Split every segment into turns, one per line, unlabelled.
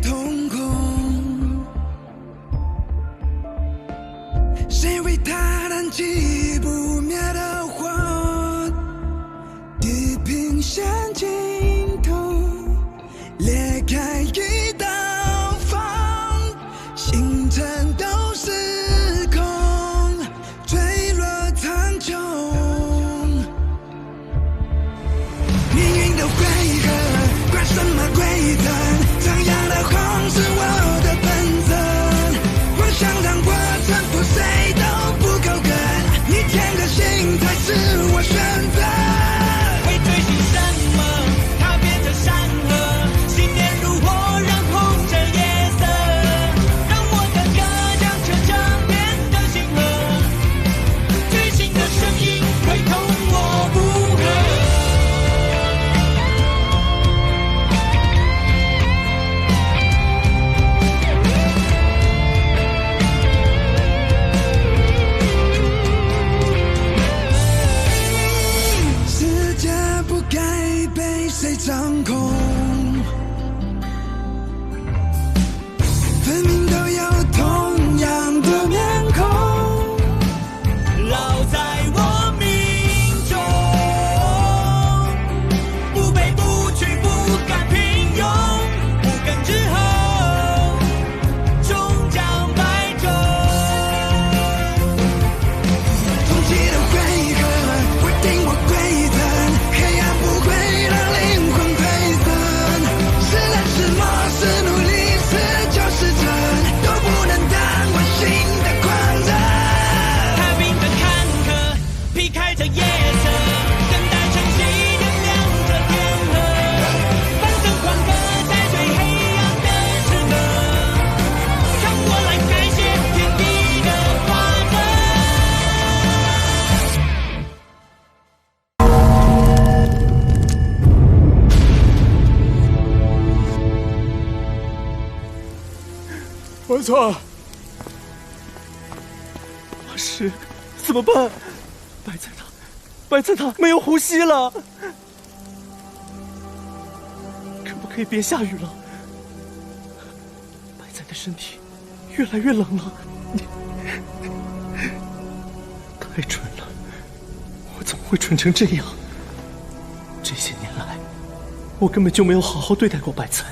瞳孔，谁为他燃起不灭的火？地平线尽头裂开一道缝，星辰都失控，坠落苍穹。命运的回合，管什么规则？张扬的红是我的本色，妄想让我臣服，谁都不够格。你天的心才是我选择。
会追寻什么？踏遍这山河，信念如火，燃红这夜色，让我的歌将这场变得星河，觉醒的声音会同我不合。
世界不该被谁掌控，分明都有同样的面孔。
烙在我命中，不卑不屈，不甘平庸，无根之后，终将败终。
空气的回合，我定我规则，黑暗不会让灵魂褪色。是冷是默，是努力，是酒是真，都不能当我心的狂热。
踏遍这坎坷，劈开这夜色，等待晨曦点亮这天河，翻腾欢歌，在最黑暗的时刻，让我来改写天地的法则。
白菜，是怎么办？白菜它没有呼吸了，可不可以别下雨了？白菜的身体越来越冷了，太蠢了，我怎么会蠢成这样？这些年来，我根本就没有好好对待过白菜。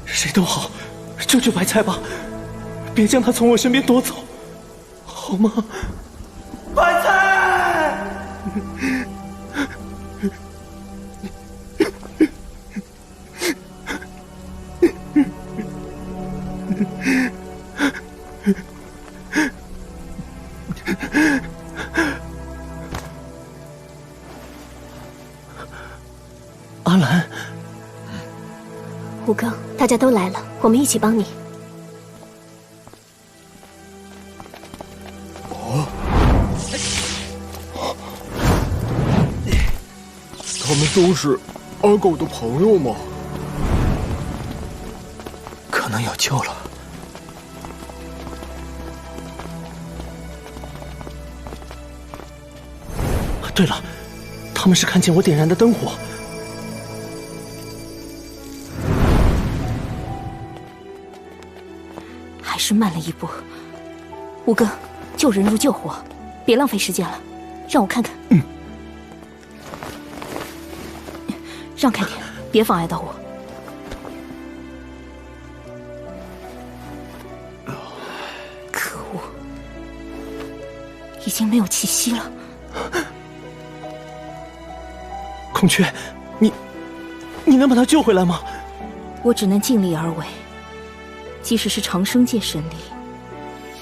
谁都好，救救白菜吧，别将它从我身边夺走，好吗？白菜！阿兰，
吴哥，大家都来了，我们一起帮你。
他们都是阿狗的朋友吗？
可能有救了。对了，他们是看见我点燃的灯火。
还是慢了一步。吴哥，救人如救火，别浪费时间了，让我看看。让开点，别妨碍到我。可恶，已经没有气息了。
孔雀，你能把他救回来吗？
我只能尽力而为，即使是长生界神力，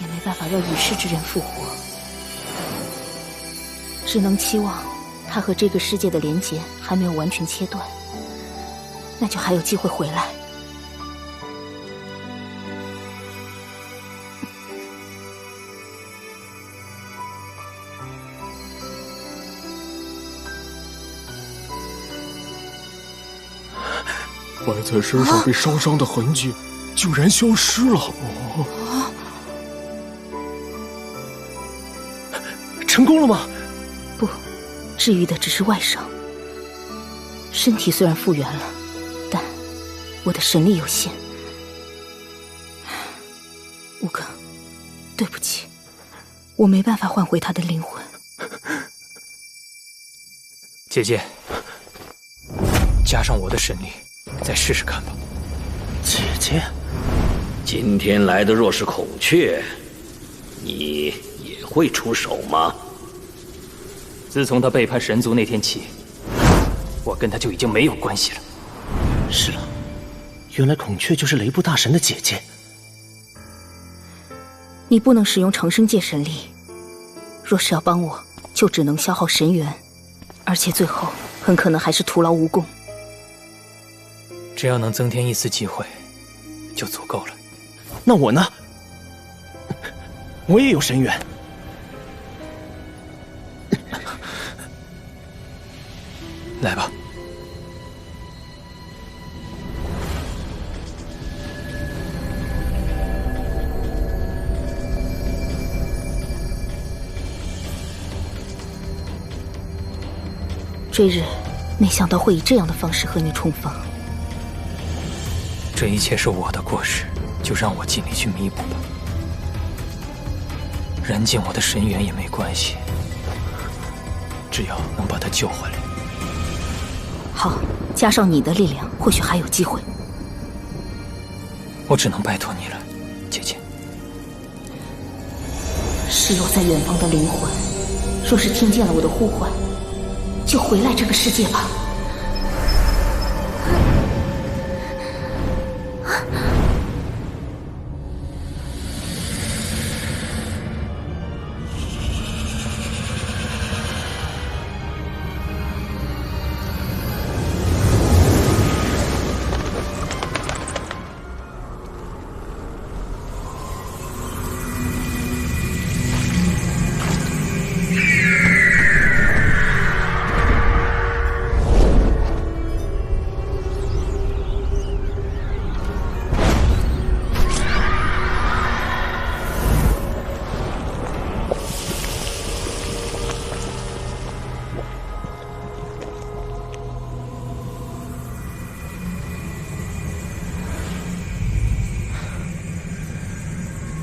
也没办法让与世之人复活，只能期望他和这个世界的连结还没有完全切断，那就还有机会回来。
白菜身上被烧伤的痕迹竟然消失了。
成功了吗？
不，治愈的只是外伤，身体虽然复原了，但我的神力有限。吴哥，对不起，我没办法换回他的灵魂。
姐姐，加上我的神力，再试试看吧。
姐姐，
今天来的若是孔雀，你也会出手吗？
自从他背叛神族那天起，我跟他就已经没有关系了。
是了，原来孔雀就是雷部大神的姐姐。
你不能使用长生界神力，若是要帮我，就只能消耗神元，而且最后很可能还是徒劳无功。
只要能增添一丝机会，就足够了。
那我呢？我也有神元。
来吧。
这日，没想到会以这样的方式和你重逢。
这一切是我的过失，就让我尽力去弥补吧。燃尽我的神元也没关系，只要能把他救回来。
好，加上你的力量，或许还有机会。
我只能拜托你了，姐姐。
失落在远方的灵魂，若是听见了我的呼唤，就回来这个世界吧。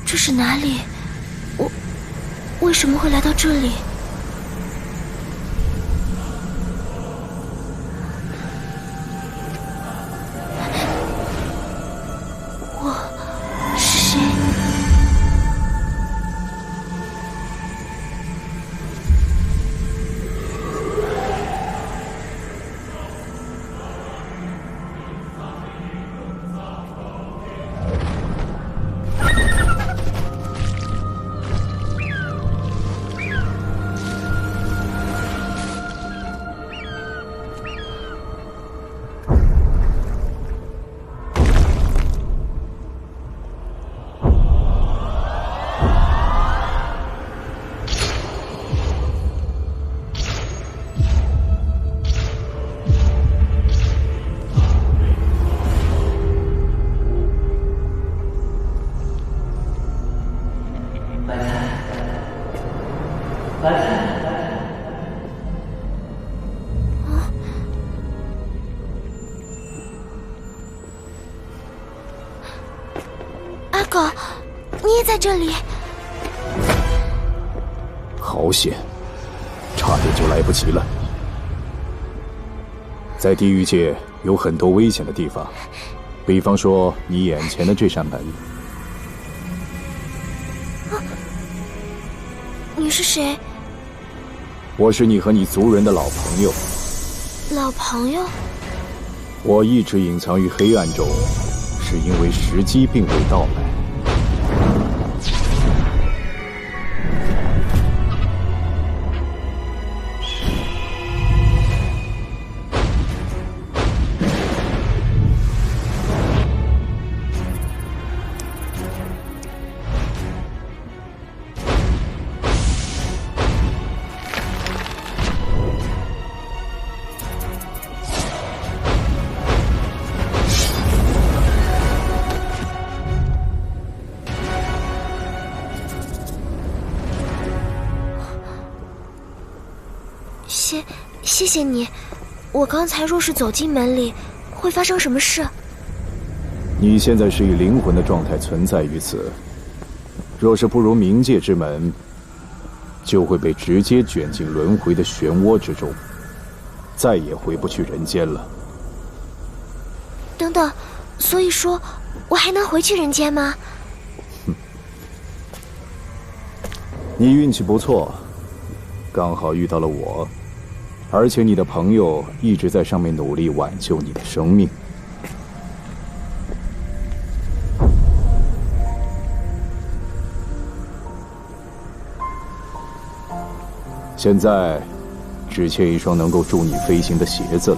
这是哪里？我为什么会来到这里？我是谁？阿狗，你也在这里？
好险，差点就来不及了。在地狱界有很多危险的地方，比方说你眼前的这扇门。
你是谁？
我是你和你族人的老朋友。
老朋友？
我一直隐藏于黑暗中，是因为时机并未到来。
谢谢你。我刚才若是走进门里，会发生什么事？
你现在是以灵魂的状态存在于此，若是不如冥界之门，就会被直接卷进轮回的漩涡之中，再也回不去人间了。
等等，所以说我还能回去人间吗？
你运气不错，刚好遇到了我，而且你的朋友一直在上面努力挽救你的生命。现在，只缺一双能够助你飞行的鞋子了。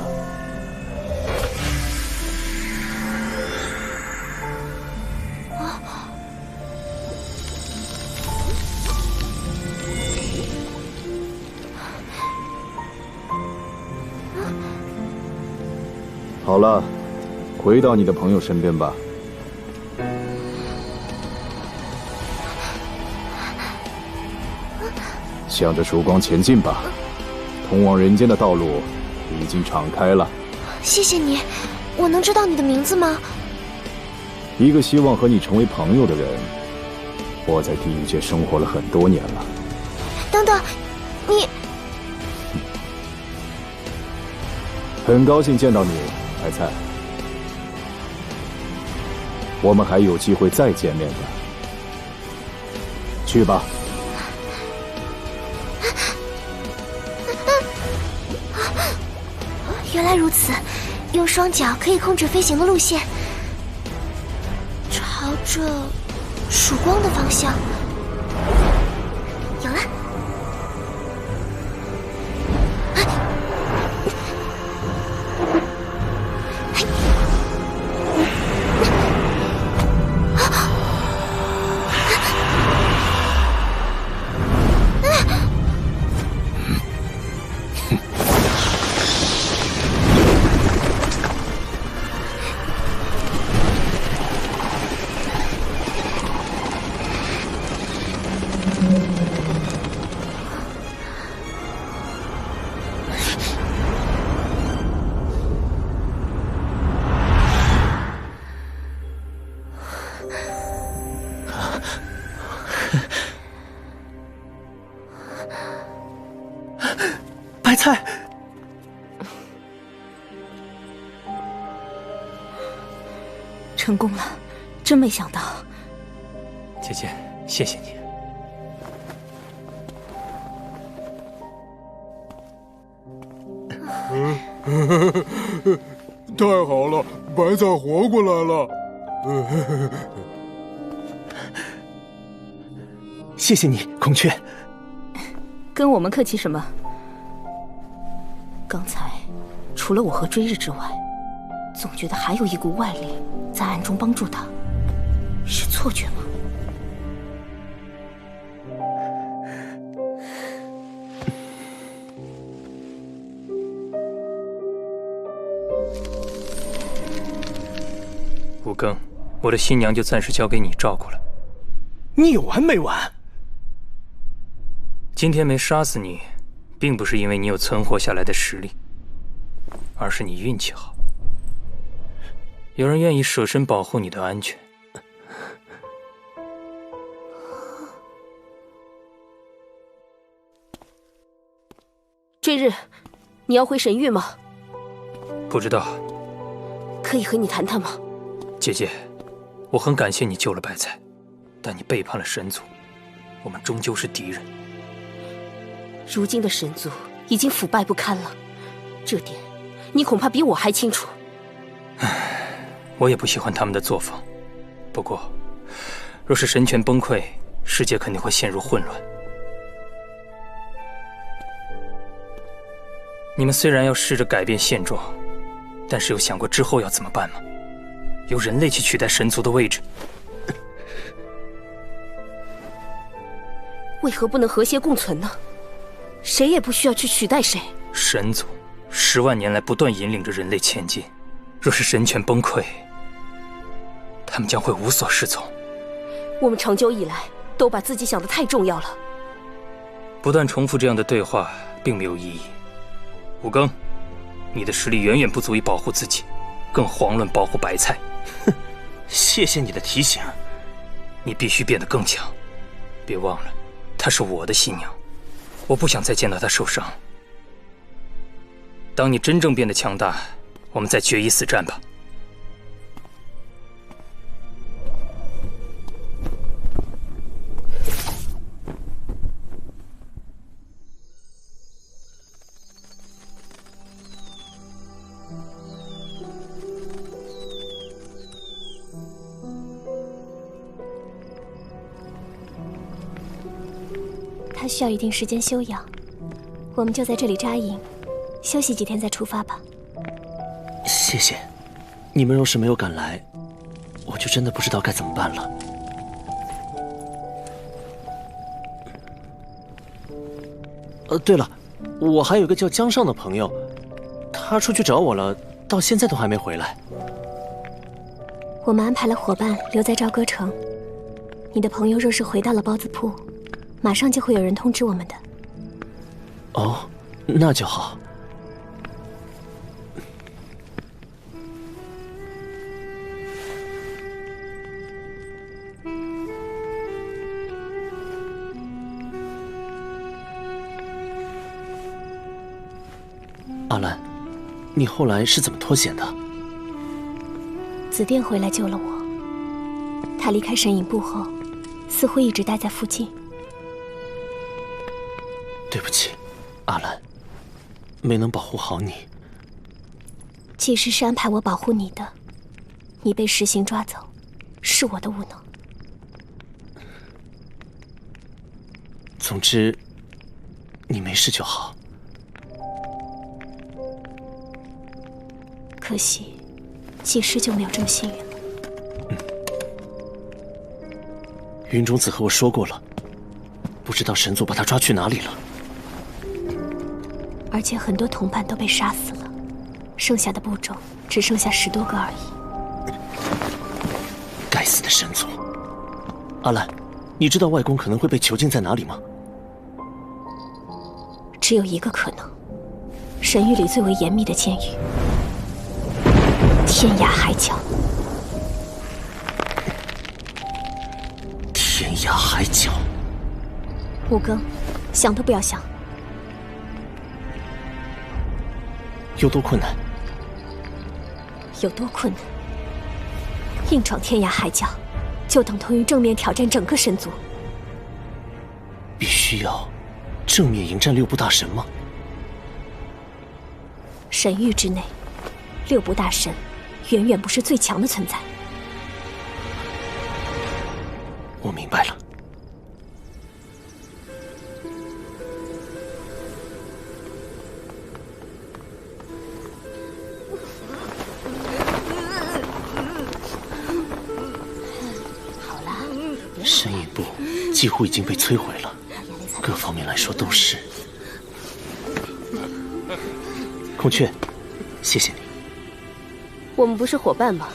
好了，回到你的朋友身边吧。向着曙光前进吧，通往人间的道路已经敞开了。
谢谢你，我能知道你的名字吗？
一个希望和你成为朋友的人，我在地狱界生活了很多年了。
等等，你……
很高兴见到你，白菜。我们还有机会再见面的。去吧。
原来如此，用双脚可以控制飞行的路线，朝着曙光的方向。有了。
白菜，
成功了，真没想到。
姐姐，谢谢你。
太好了，白菜活过来了。
谢谢你，孔雀。
跟我们客气什么？刚才除了我和追日之外，总觉得还有一股外力在暗中帮助他，是错觉吗？
五更，我的新娘就暂时交给你照顾了。
你有完没完？
今天没杀死你，并不是因为你有存活下来的实力，而是你运气好。有人愿意舍身保护你的安全。
追日，你要回神域吗？
不知道。
可以和你谈谈吗？
姐姐，我很感谢你救了白菜，但你背叛了神族，我们终究是敌人。
如今的神族已经腐败不堪了，这点你恐怕比我还清楚。
我也不喜欢他们的作风，不过，若是神权崩溃，世界肯定会陷入混乱。你们虽然要试着改变现状，但是有想过之后要怎么办吗？由人类去取代神族的位置？
为何不能和谐共存呢？谁也不需要去取代谁。
神族10万年来不断引领着人类前进，若是神权崩溃，他们将会无所适从。
我们长久以来都把自己想得太重要了。
不断重复这样的对话并没有意义。五更，你的实力远远不足以保护自己，更遑论保护白菜。
谢谢你的提醒。
你必须变得更强，别忘了，她是我的新娘，我不想再见到她受伤。当你真正变得强大，我们再决一死战吧。
他需要一定时间休养，我们就在这里扎营，休息几天再出发吧。
谢谢，你们若是没有赶来，我就真的不知道该怎么办了。对了，我还有个叫江上的朋友，他出去找我了，到现在都还没回来。
我们安排了伙伴留在朝歌城，你的朋友若是回到了包子铺，马上就会有人通知我们的。
哦，那就好。阿兰，你后来是怎么脱险的？
紫电回来救了我。他离开神隐部后，似乎一直待在附近。
对不起，阿兰，没能保护好你。
其实是安排我保护你的，你被实行抓走，是我的无能。
总之，你没事就好。
可惜，季师就没有这么幸运了。
云中子和我说过了，不知道神族把他抓去哪里了。
而且很多同伴都被杀死了，剩下的部众只剩下10多个而已。
该死的神族！阿兰，你知道外公可能会被囚禁在哪里吗？
只有一个可能，神域里最为严密的监狱——天涯海角。
天涯海角。
五更，想都不要想。
有多困难？
有多困难？硬闯天涯海角，就等同于正面挑战整个神族。
必须要正面迎战6部大神吗？
神域之内，6部大神远远不是最强的存在。
我明白了。神隐部几乎已经被摧毁了，各方面来说都是。孔雀，谢谢你。
我们不是伙伴吗？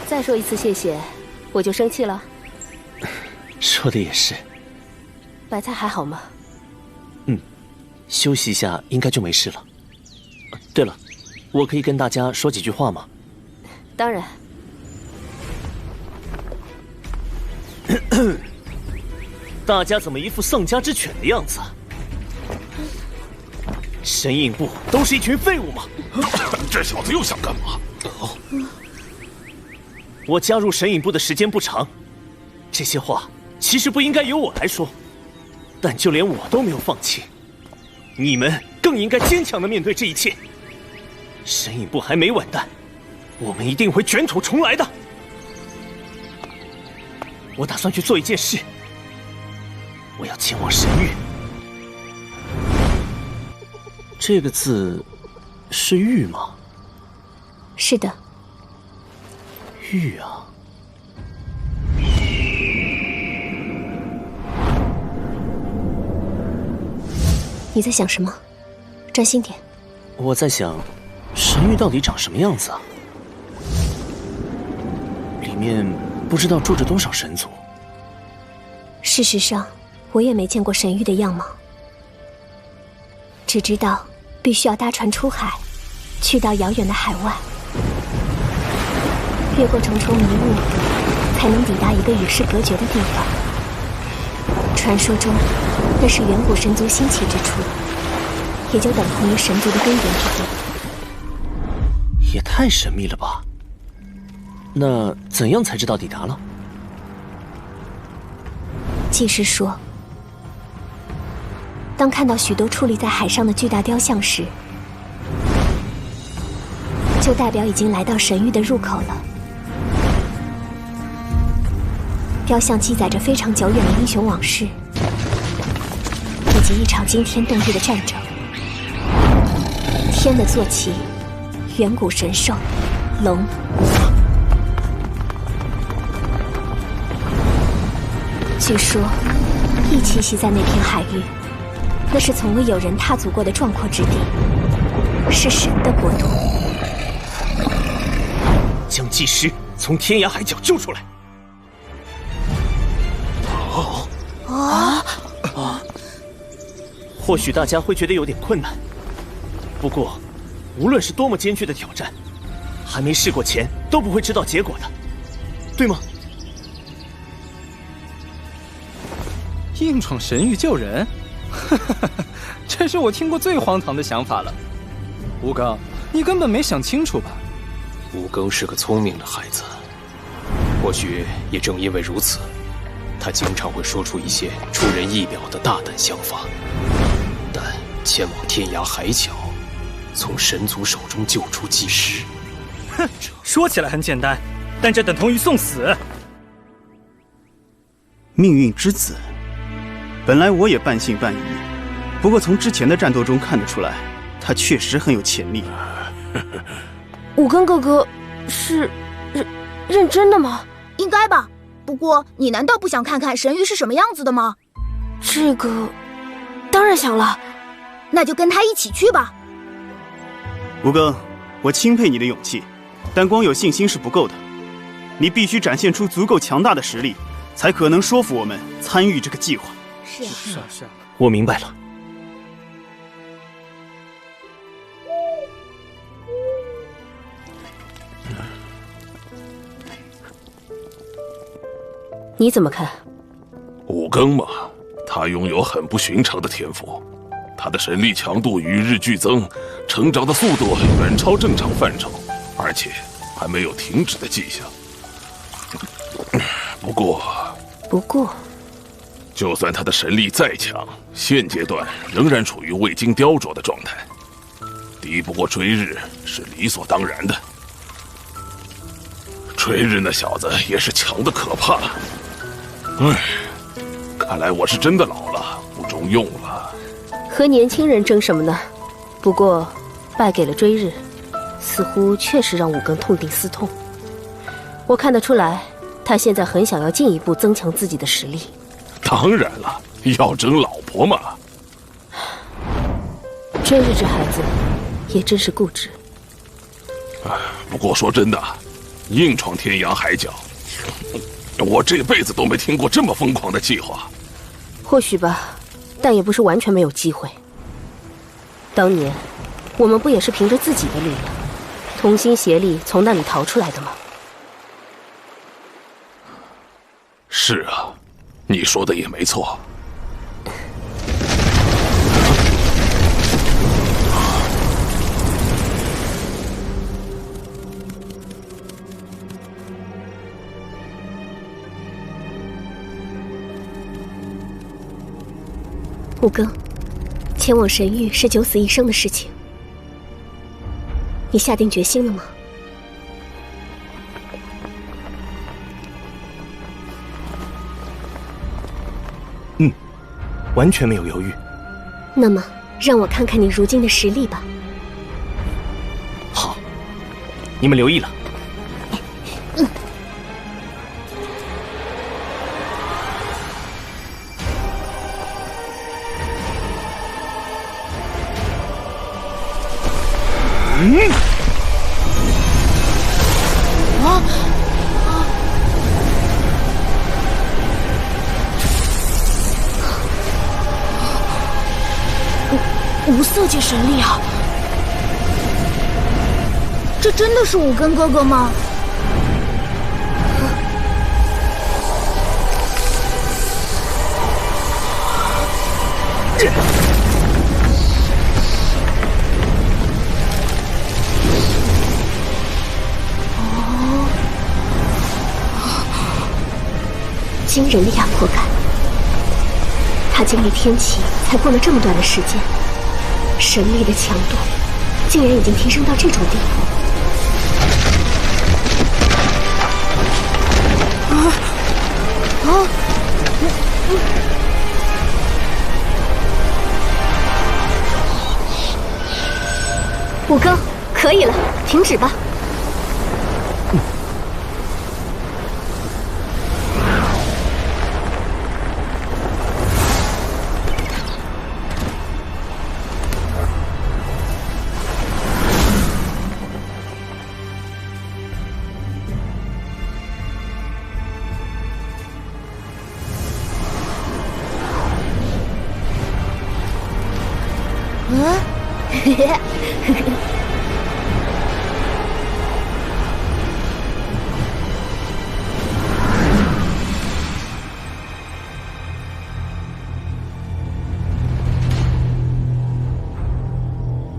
再说一次谢谢，我就生气了。
说的也是。
白菜还好吗？
休息一下应该就没事了。对了，我可以跟大家说几句话吗？
当然。
大家怎么一副丧家之犬的样子？神隐部都是一群废物吗？
这小子又想干嘛？
我加入神隐部的时间不长，这些话其实不应该由我来说，但就连我都没有放弃，你们更应该坚强地面对这一切。神隐部还没完蛋，我们一定会卷土重来的。我打算去做一件事，我要前往神域。这个字是域吗？
是的。
域啊。
你在想什么？专心点。
我在想，神域到底长什么样子啊？里面不知道住着多少神族。
事实上，我也没见过神域的样貌，只知道必须要搭船出海，去到遥远的海外。越过重重迷雾，才能抵达一个与世隔绝的地方。传说中，那是远古神族兴起之处，也就等同于神族的根源之地。
也太神秘了吧？那怎样才知道抵达了？
技师说，当看到许多矗立在海上的巨大雕像时，就代表已经来到神域的入口了。雕像记载着非常久远的英雄往事，以及一场惊天动地的战争。天的坐骑，远古神兽，龙。据说，羿栖息在那片海域，那是从未有人踏足过的壮阔之地，是神的国度。
将祭师从天涯海角救出来。或许大家会觉得有点困难，不过，无论是多么艰巨的挑战，还没试过前都不会知道结果的，对吗？
硬闯神域救人，这是我听过最荒唐的想法了。吴刚，你根本没想清楚吧？
吴更是个聪明的孩子，或许也正因为如此，他经常会说出一些出人意表的大胆想法。但前往天涯海角，从神族手中救出祭师，
哼，说起来很简单，但这等同于送死。
命运之子，本来我也半信半疑，不过从之前的战斗中看得出来，他确实很有潜力。
武庚哥哥是认真的吗？
应该吧。不过你难道不想看看神域是什么样子的吗？
这个当然想了。
那就跟他一起去吧。
吴庚，我钦佩你的勇气，但光有信心是不够的，你必须展现出足够强大的实力，才可能说服我们参与这个计划。
是啊，
我明白了。
你怎么看？
武庚嘛，他拥有很不寻常的天赋，他的神力强度与日俱增，成长的速度远超正常范畴，而且还没有停止的迹象。不过，就算他的神力再强，现阶段仍然处于未经雕琢的状态，敌不过追日是理所当然的。追日那小子也是强的可怕。看来我是真的老了，不中用了。
和年轻人争什么呢？不过，败给了追日，似乎确实让武庚痛定思痛。我看得出来，他现在很想要进一步增强自己的实力。
当然了，要争老婆嘛。
追日这孩子也真是固执。
不过说真的，硬闯天涯海角，我这辈子都没听过这么疯狂的计划。
或许吧，但也不是完全没有机会。当年，我们不也是凭着自己的力量，同心协力从那里逃出来的吗？
是啊，你说的也没错。
武庚，前往神域是九死一生的事情，你下定决心了吗？
完全没有犹豫。
那么，让我看看你如今的实力吧。
好，你们留意了。
无色界神力啊！这真的是武庚哥哥吗？
惊人的压迫感。他经历天启才过了这么短的时间，神力的强度竟然已经提升到这种地步。武庚，可以了，停止吧。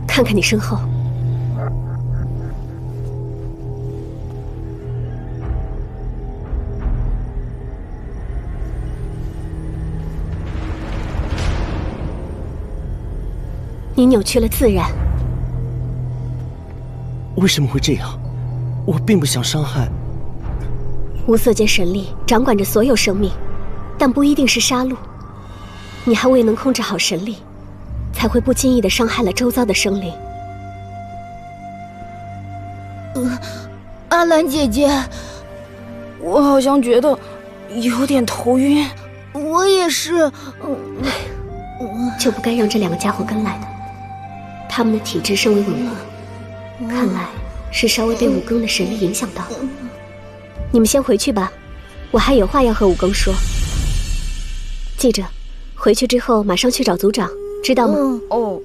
看看你身后，你扭曲了自然。
为什么会这样？我并不想伤害。
无色阶神力掌管着所有生命，但不一定是杀戮。你还未能控制好神力，才会不经意地伤害了周遭的生灵。
阿兰姐姐，
我好像觉得有点头晕。
我也是。
就不该让这两个家伙跟来的。他们的体质甚为紊乱，看来是稍微被武庚的神力影响到。你们先回去吧，我还有话要和武庚说。记着，回去之后马上去找族长，知道吗？
哦。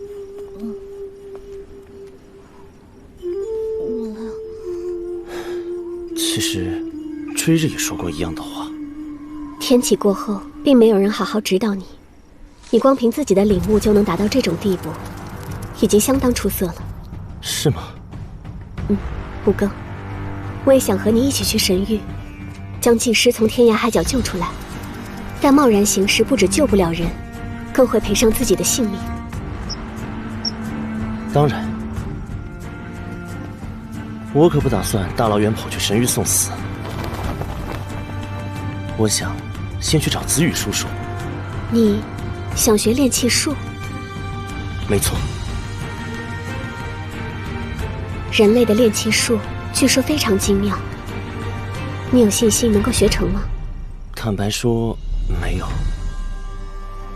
其实，追日也说过一样的话。
天启过后，并没有人好好指导你，你光凭自己的领悟就能达到这种地步，已经相当出色了。
是吗？
武庚，我也想和你一起去神域，将祭师从天涯海角救出来。但贸然行事，不止救不了人，更会赔上自己的性命。
当然，我可不打算大老远跑去神域送死。我想先去找子羽叔叔。
你想学炼气术？
没错。
人类的炼气术据说非常精妙，你有信心能够学成吗？
坦白说，没有。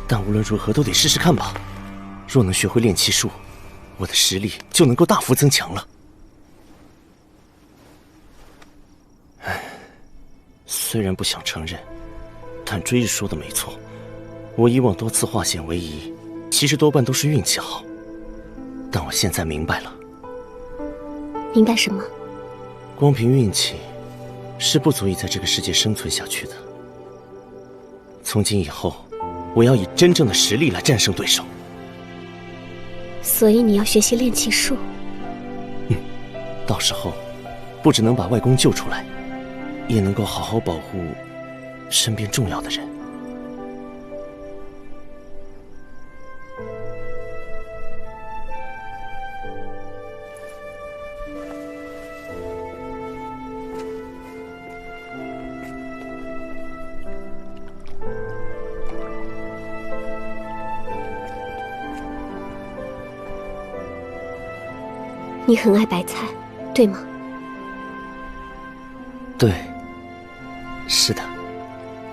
但无论如何都得试试看吧。若能学会炼气术，我的实力就能够大幅增强了。唉，虽然不想承认，但追日说的没错，我以往多次化险为夷，其实多半都是运气好。但我现在明白了。
明白什么？
光凭运气是不足以在这个世界生存下去的。从今以后，我要以真正的实力来战胜对手。
所以你要学习炼气术。
到时候不只能把外公救出来，也能够好好保护身边重要的人。
你很爱白菜，对吗？
对，是的。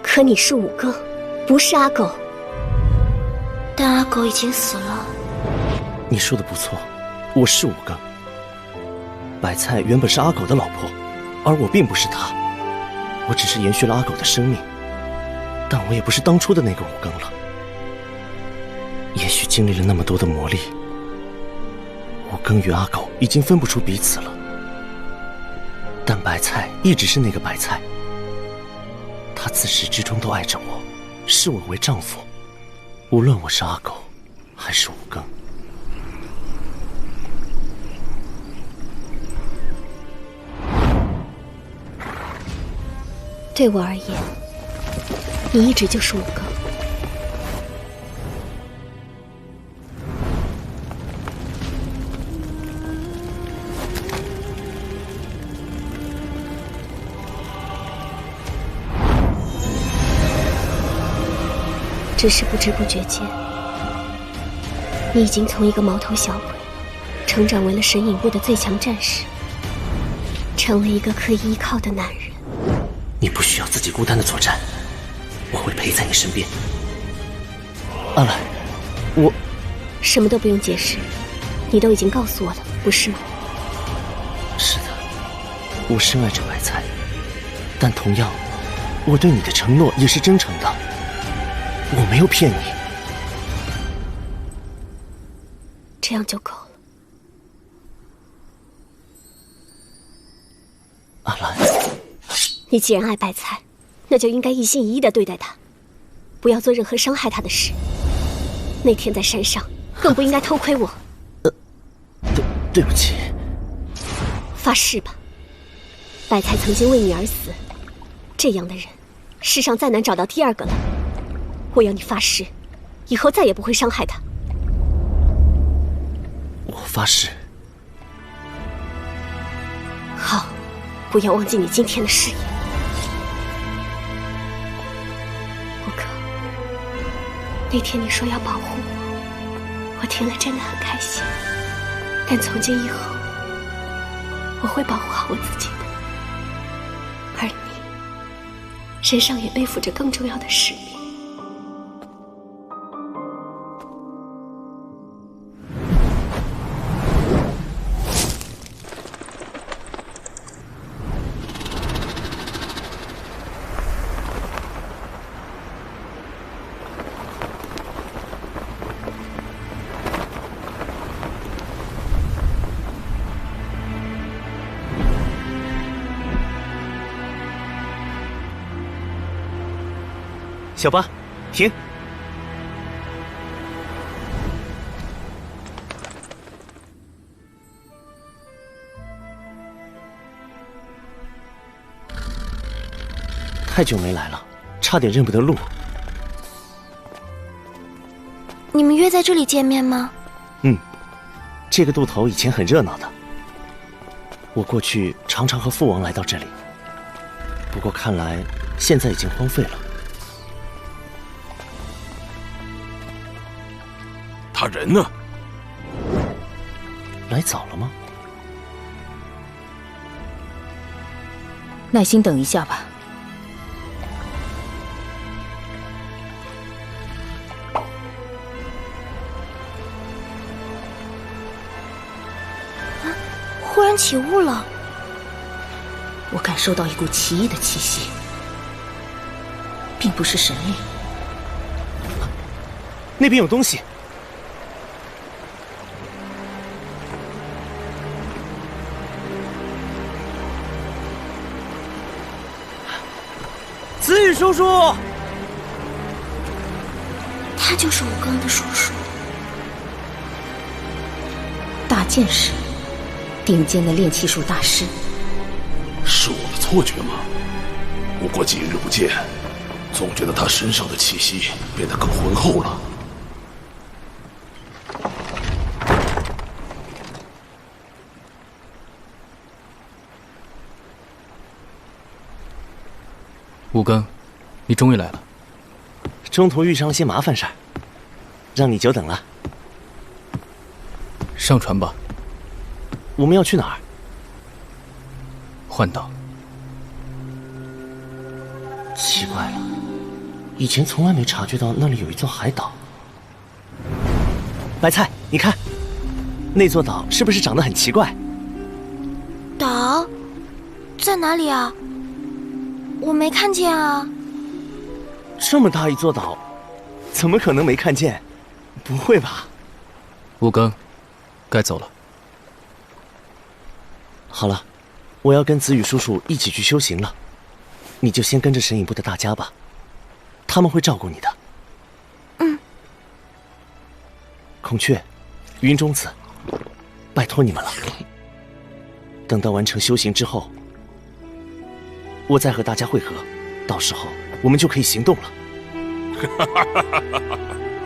可你是武庚，不是阿狗。
但阿狗已经死了。
你说的不错，我是武庚。白菜原本是阿狗的老婆，而我并不是她。我只是延续了阿狗的生命，但我也不是当初的那个武庚了。也许经历了那么多的磨砺，武庚与阿狗已经分不出彼此了。但白菜一直是那个白菜，她自始至终都爱着我，视我为丈夫，无论我是阿狗还是武庚。
对我而言，你一直就是武刚。只是不知不觉间，你已经从一个毛头小鬼，成长为了神隐部的最强战士，成了一个可以依靠的男人。
你不需要自己孤单的作战，我会陪在你身边。阿兰，我
什么都不用解释，你都已经告诉我了，不是吗？
是的，我深爱着白菜，但同样，我对你的承诺也是真诚的。我没有骗你，
这样就够了。
阿兰，
你既然爱白菜，那就应该一心一意地对待她，不要做任何伤害她的事。那天在山上，更不应该偷窥我。
对不起。
发誓吧，白菜曾经为你而死，这样的人，世上再难找到第二个了。我要你发誓，以后再也不会伤害他。
我发誓。
好，不要忘记你今天的誓言。吴哥，那天你说要保护我，我听了真的很开心。但从今以后，我会保护好我自己的。而你身上也背负着更重要的使命。
小巴，停！太久没来了，差点认不得路。
你们约在这里见面吗？
这个渡头以前很热闹的，我过去常常和父王来到这里，不过看来现在已经荒废了。
他人呢？
来早了吗？
耐心等一下吧。
忽然起雾了，
我感受到一股奇异的气息，并不是神力。
那边有东西。子羽叔叔，
他就是武刚的叔叔，
大剑士，顶尖的炼气术大师。
是我的错觉吗？不过几日不见，总觉得他身上的气息变得更浑厚了。
武刚，你终于来了。
中途遇上了些麻烦事儿，让你久等了。
上船吧。
我们要去哪儿？
幻岛。
奇怪了，以前从来没察觉到那里有一座海岛。白菜，你看，那座岛是不是长得很奇怪？
岛在哪里啊？我没看见啊！
这么大一座岛，怎么可能没看见？不会吧？
武刚，该走了。
好了，我要跟子羽叔叔一起去修行了，你就先跟着神隐部的大家吧，他们会照顾你的。孔雀、云中子，拜托你们了。等到完成修行之后，我再和大家会合，到时候我们就可以行动了。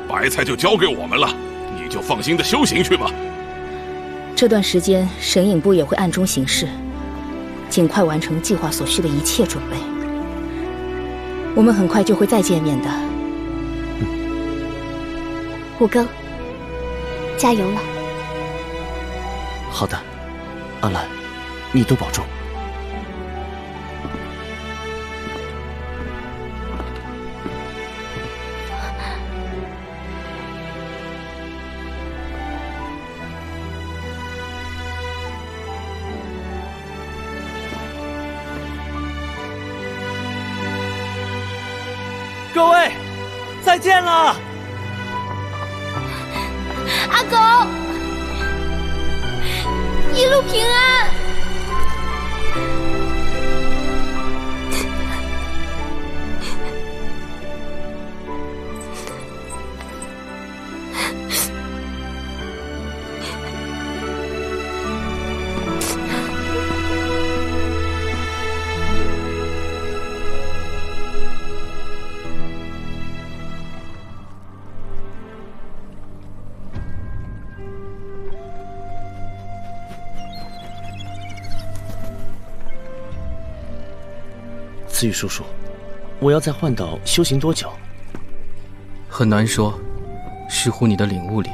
白菜就交给我们了，你就放心的修行去吧。
这段时间，神隐部也会暗中行事，尽快完成计划所需的一切准备。我们很快就会再见面的。
五更，加油了。
好的，阿兰，你多保重。各位，再见了！
阿狗，一路平安。
子羽叔叔，我要在幻岛修行多久？
很难说，视乎你的领悟力。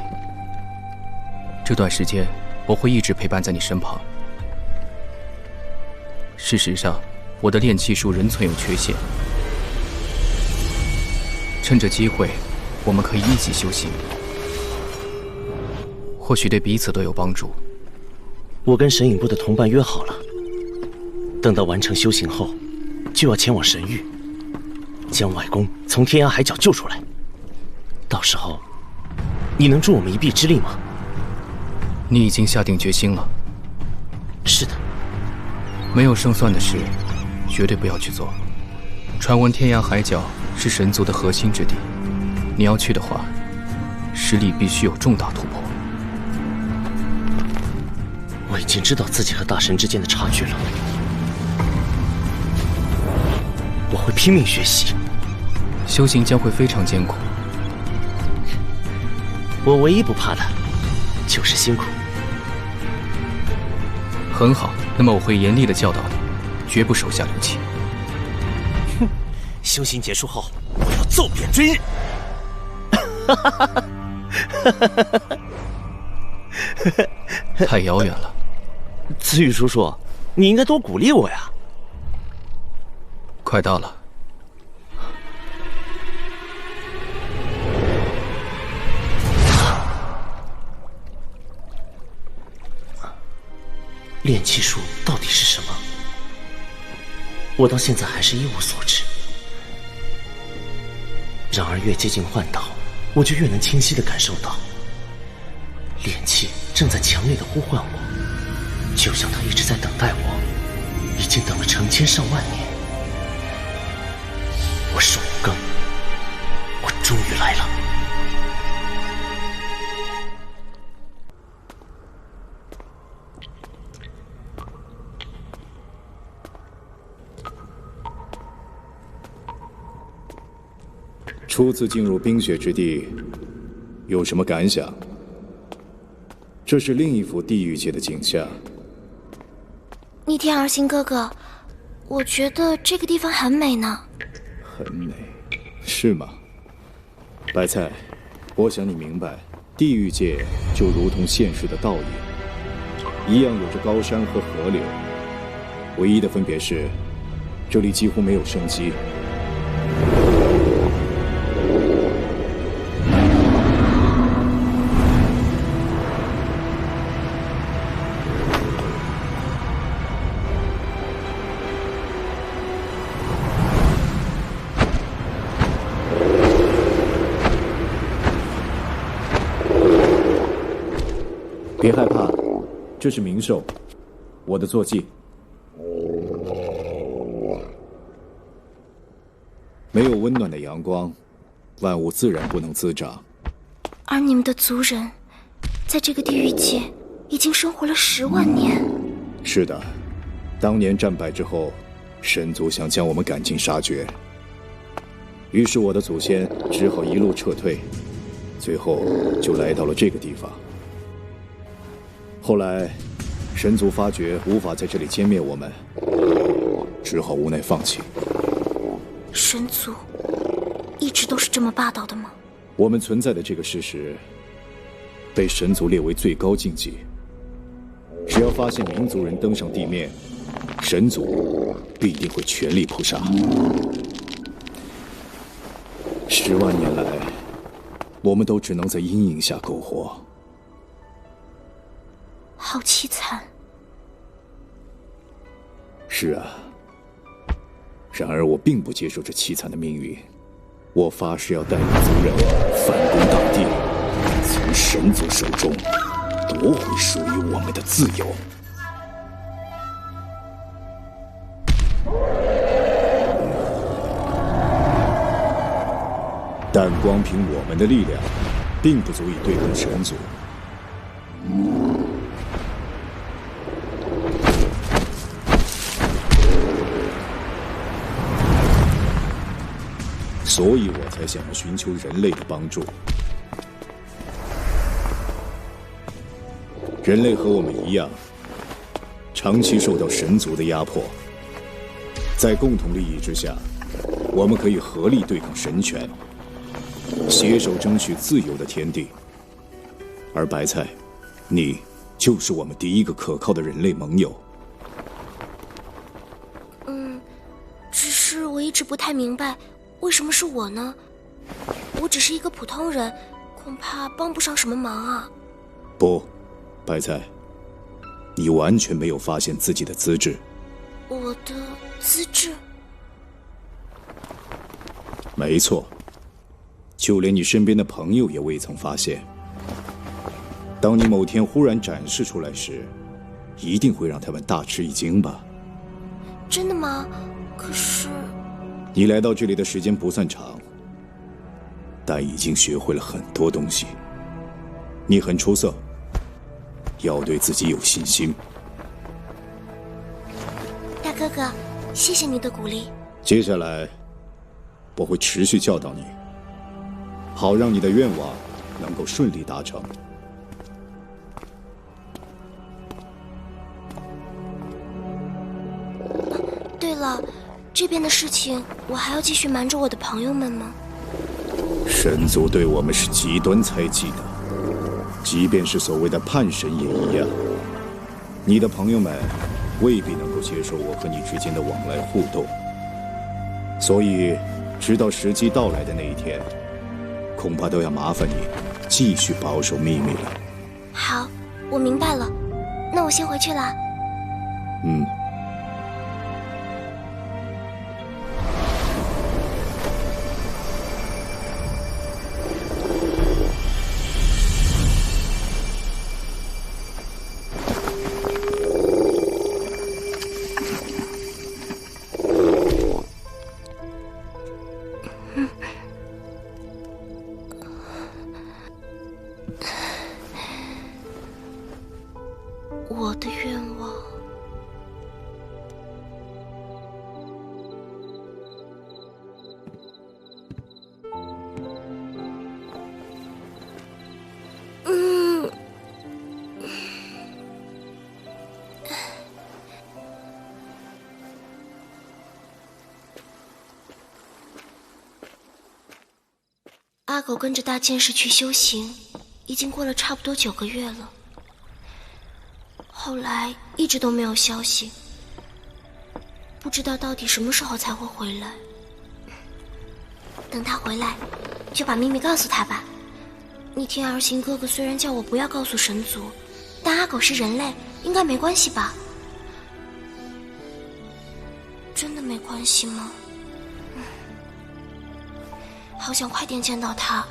这段时间，我会一直陪伴在你身旁。事实上，我的炼气术仍存有缺陷。趁着机会，我们可以一起修行，或许对彼此都有帮助。
我跟神隐部的同伴约好了，等到完成修行后，就要前往神域，将外公从天涯海角救出来。到时候，你能助我们一臂之力吗？
你已经下定决心了。
是的。
没有胜算的事，绝对不要去做。传闻天涯海角是神族的核心之地，你要去的话，实力必须有重大突破。
我已经知道自己和大神之间的差距了。我会拼命学习，
修行将会非常艰苦。
我唯一不怕的，就是辛苦。
很好，那么我会严厉的教导你，绝不手下留情。
哼，修行结束后，我要揍扁追日。
太遥远了。
子羽叔叔，你应该多鼓励我呀。
快到了。
炼气术到底是什么？我到现在还是一无所知。然而越接近幻岛，我就越能清晰地感受到，炼气正在强烈地呼唤我，就像它一直在等待我，已经等了成千上万年。我是五更，我终于来了。
初次进入冰雪之地，有什么感想？这是另一幅地狱界的景象。
逆天而行哥哥，我觉得这个地方很美呢。
很美，是吗？白菜，我想你明白，地狱界就如同现实的倒影，一样有着高山和河流，唯一的分别是，这里几乎没有生机。别害怕，这是冥兽，我的坐骑。没有温暖的阳光，万物自然不能滋长。
而你们的族人，在这个地狱界已经生活了10万年。
是的，当年战败之后，神族想将我们赶尽杀绝。于是我的祖先只好一路撤退，最后就来到了这个地方。后来，神族发觉无法在这里歼灭我们，只好无奈放弃。
神族一直都是这么霸道的吗？
我们存在的这个事实，被神族列为最高禁忌。只要发现民族人登上地面，神族必定会全力扑杀。10万年来，我们都只能在阴影下苟活。
好凄惨。
是啊，然而我并不接受这凄惨的命运。我发誓要带领族人反攻大地，从神族手中夺回属于我们的自由。但光凭我们的力量，并不足以对抗神族。所以我才想要寻求人类的帮助。人类和我们一样，长期受到神族的压迫，在共同利益之下，我们可以合力对抗神权，携手争取自由的天地。而白菜，你就是我们第一个可靠的人类盟友。
只是我一直不太明白，为什么是我呢？我只是一个普通人，恐怕帮不上什么忙啊。
不，白菜，你完全没有发现自己的资质。
我的资质？
没错，就连你身边的朋友也未曾发现。当你某天忽然展示出来时，一定会让他们大吃一惊吧？
真的吗？可是……
你来到这里的时间不算长，但已经学会了很多东西。你很出色，要对自己有信心。
大哥哥，谢谢你的鼓励。
接下来，我会持续教导你，好让你的愿望能够顺利达成。
对了，这边的事情我还要继续瞒着我的朋友们吗？
神族对我们是极端猜忌的，即便是所谓的叛神也一样。你的朋友们未必能够接受我和你之间的往来互动，所以直到时机到来的那一天，恐怕都要麻烦你继续保守秘密了。
好，我明白了，那我先回去啦。我的愿望，阿狗跟着大剑士去修行，已经过了差不多9个月了。后来一直都没有消息，不知道到底什么时候才会回来。等他回来，就把秘密告诉他吧。逆天而行哥哥虽然叫我不要告诉神族，但阿狗是人类，应该没关系吧？真的没关系吗？好想快点见到他。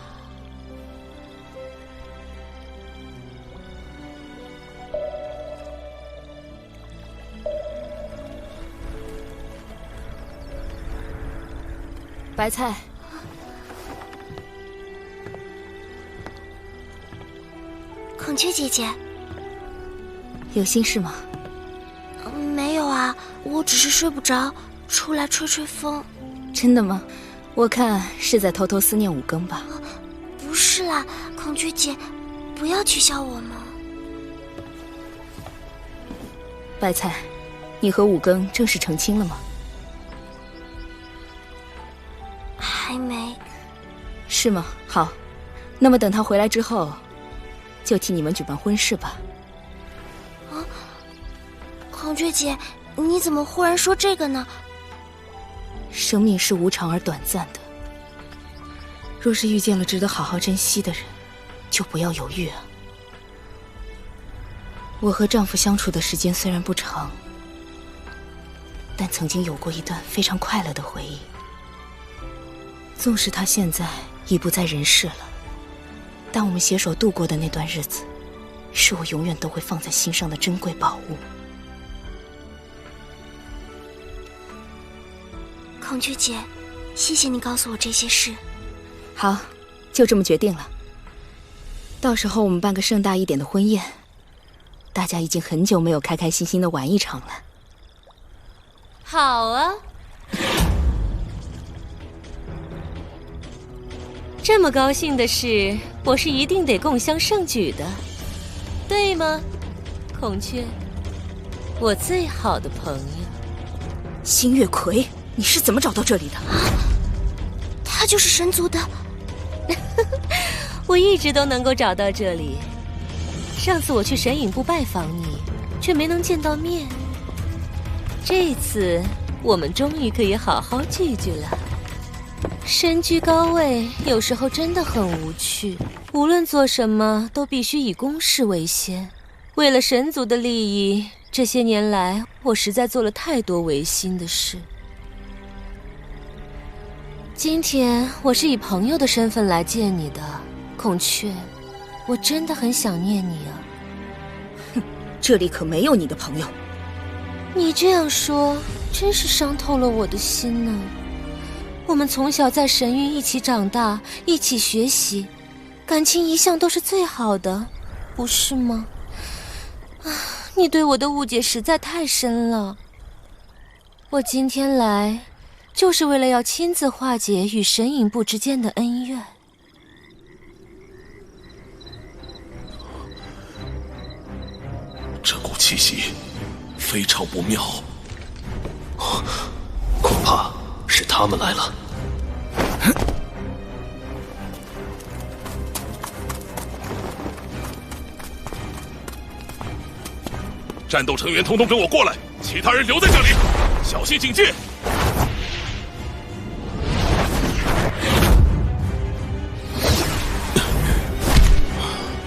白菜，
孔雀姐姐，
有心事吗？
没有啊，我只是睡不着，出来吹吹风。
真的吗？我看是在偷偷思念五更吧。
不是啦，孔雀姐，不要取笑我嘛。
白菜，你和五更正式成亲了吗？
还没。
是吗？好，那么等他回来之后，就替你们举办婚事吧。
啊，孔雀姐，你怎么忽然说这个呢？
生命是无常而短暂的，若是遇见了值得好好珍惜的人，就不要犹豫啊。我和丈夫相处的时间虽然不长，但曾经有过一段非常快乐的回忆。纵使他现在已不在人世了，但我们携手度过的那段日子，是我永远都会放在心上的珍贵宝物。
孔雀姐，谢谢你告诉我这些事。
好，就这么决定了。到时候我们办个盛大一点的婚宴，大家已经很久没有开开心心的玩一场了。
好啊，这么高兴的事，我是一定得共襄盛举的，对吗，孔雀？我最好的朋友。
星月葵，你是怎么找到这里的？
他就是神族的。
我一直都能够找到这里。上次我去神隐部拜访你，却没能见到面。这次我们终于可以好好聚聚了。身居高位，有时候真的很无趣。无论做什么，都必须以公事为先。为了神族的利益，这些年来我实在做了太多违心的事。今天我是以朋友的身份来见你的，孔雀，我真的很想念你啊。
哼，这里可没有你的朋友。
你这样说，真是伤透了我的心呢。我们从小在神域一起长大，一起学习，感情一向都是最好的，不是吗？啊，你对我的误解实在太深了。我今天来，就是为了要亲自化解与神隐部之间的恩怨。
这股气息非常不妙，
恐怕是他们来了。
战斗成员统统跟我过来，其他人留在这里，小心警戒。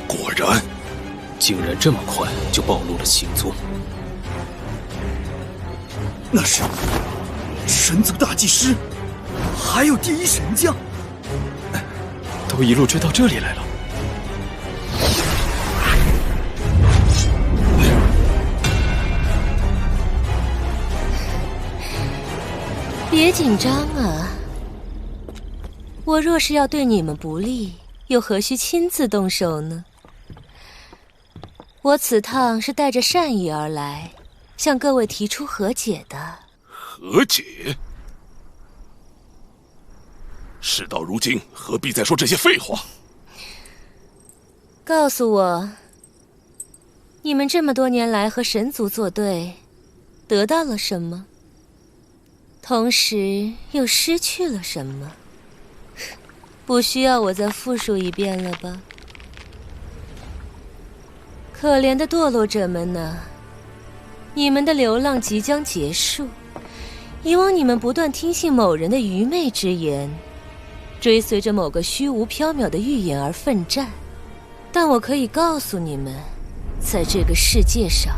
果然，
竟然这么快就暴露了行踪。
那是神族大祭司，还有第一神将，
都一路追到这里来了。
别紧张啊！我若是要对你们不利，又何须亲自动手呢？我此趟是带着善意而来，向各位提出和解的。
和解？事到如今，何必再说这些废话？
告诉我，你们这么多年来和神族作对，得到了什么？同时又失去了什么？不需要我再复述一遍了吧？可怜的堕落者们呢？你们的流浪即将结束。以往你们不断听信某人的愚昧之言，追随着某个虚无缥缈的预言而奋战。但我可以告诉你们，在这个世界上，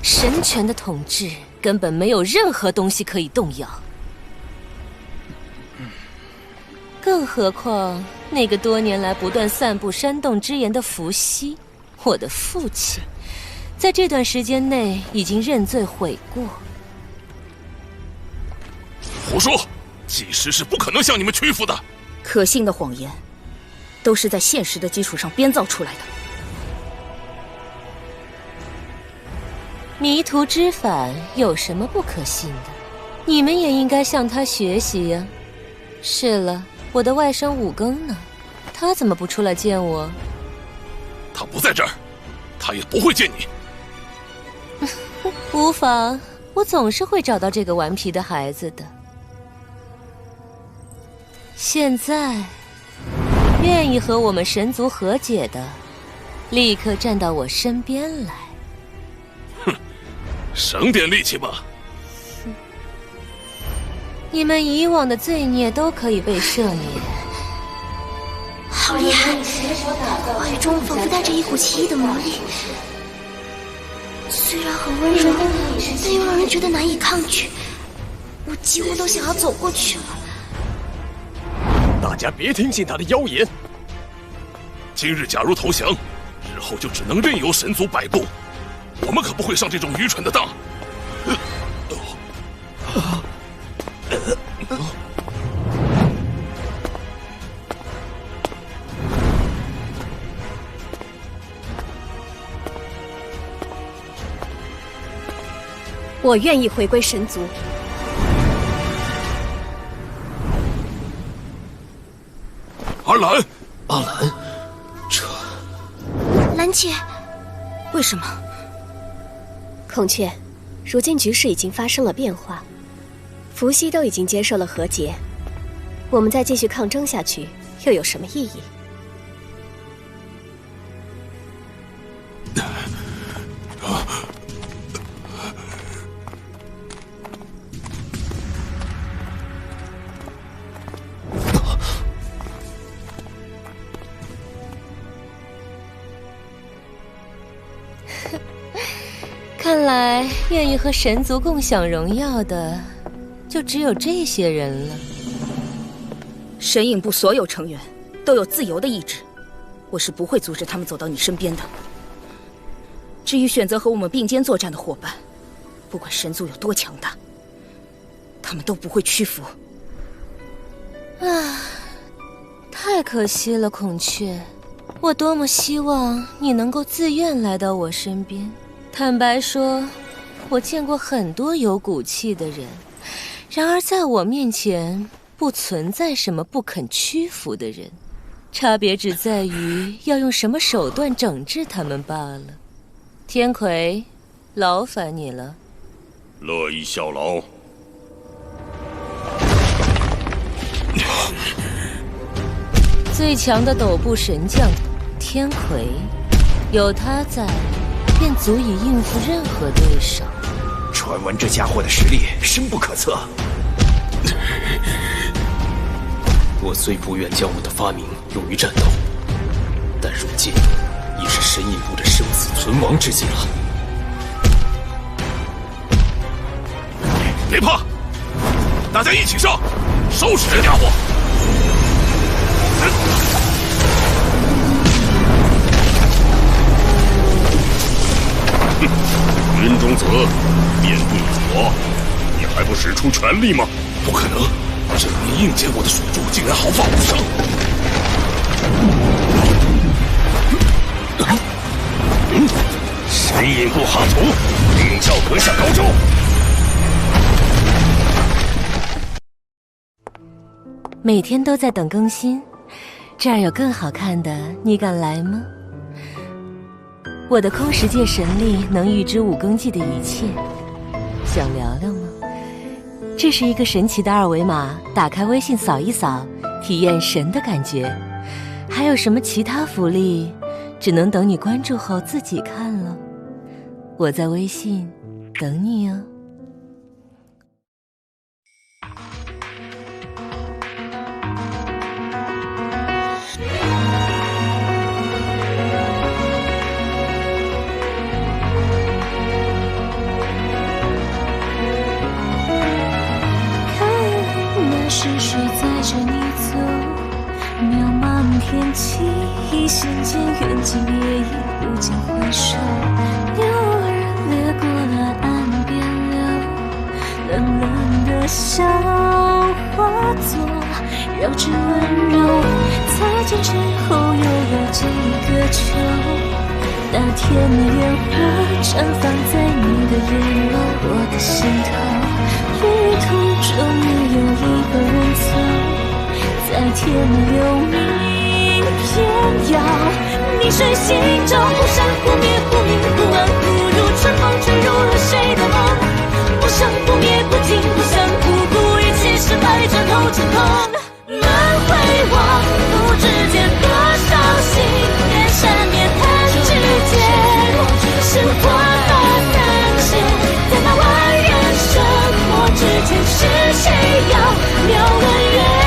神权的统治根本没有任何东西可以动摇。更何况那个多年来不断散布煽动之言的伏羲，我的父亲，在这段时间内已经认罪悔过。
胡说！祭司是不可能向你们屈服的。
可信的谎言，都是在现实的基础上编造出来的。
迷途知返有什么不可信的？你们也应该向他学习呀。是了，我的外甥五更呢？他怎么不出来见我？
他不在这儿，他也不会见你。
无妨，我总是会找到这个顽皮的孩子的。现在，愿意和我们神族和解的，立刻站到我身边来。
哼，省点力气吧。
你们以往的罪孽都可以被赦免。
好厉害！话语中仿佛带着一股奇异的魔力，虽然很温柔，但又让人觉得难以抗拒。我几乎都想要走过去了。
大家别听信他的妖言。
今日假如投降，日后就只能任由神族摆布。我们可不会上这种愚蠢的当。
我愿意回归神族。
阿兰，
阿兰，
兰姐，
为什么？孔雀，如今局势已经发生了变化，伏羲都已经接受了和解，我们再继续抗争下去，又有什么意义？
看来愿意和神族共享荣耀的，就只有这些人了。
神影部所有成员都有自由的意志，我是不会阻止他们走到你身边的。至于选择和我们并肩作战的伙伴，不管神族有多强大，他们都不会屈服。
啊，太可惜了，孔雀，我多么希望你能够自愿来到我身边。坦白说，我见过很多有骨气的人，然而在我面前不存在什么不肯屈服的人，差别只在于要用什么手段整治他们罢了。天魁，劳烦你了。
乐意效劳。
最强的斗部神将天魁，有他在，便足以应付任何对手。
传闻这家伙的实力深不可测。我虽不愿将我的发明用于战斗，但如今已是神隐部的生死存亡之际了。
别怕，大家一起上，收拾这家伙！云中泽，面对我，你还不使出全力吗？不可能，这里硬接我的水柱竟然毫发无伤。神隐部哈图，禀教阁下高招。
每天都在等更新，这儿有更好看的，你敢来吗？我的空识界神力能预知五更季的一切，想聊聊吗？这是一个神奇的二维码，打开微信扫一扫，体验神的感觉。还有什么其他福利，只能等你关注后自己看了。我在微信等你哦。
是谁载着你走？渺茫天际，一线间远近也已不见回首。有人掠过了岸边流，冷冷的笑化作绕指温柔。再见之后又有几个秋？那天的烟火绽放在你的眼眸，我的心头。旅途中没有一个人走，铁门留名偏要逆水行舟，忽闪忽灭，忽明忽暗，忽如春风吹入了谁的梦？不生不灭，不惊不响，不顾一切失败，转头成空。轮回往复之间，多少心愿闪灭弹指间，是火把三千，在那万人生活之间，是谁要留了缘？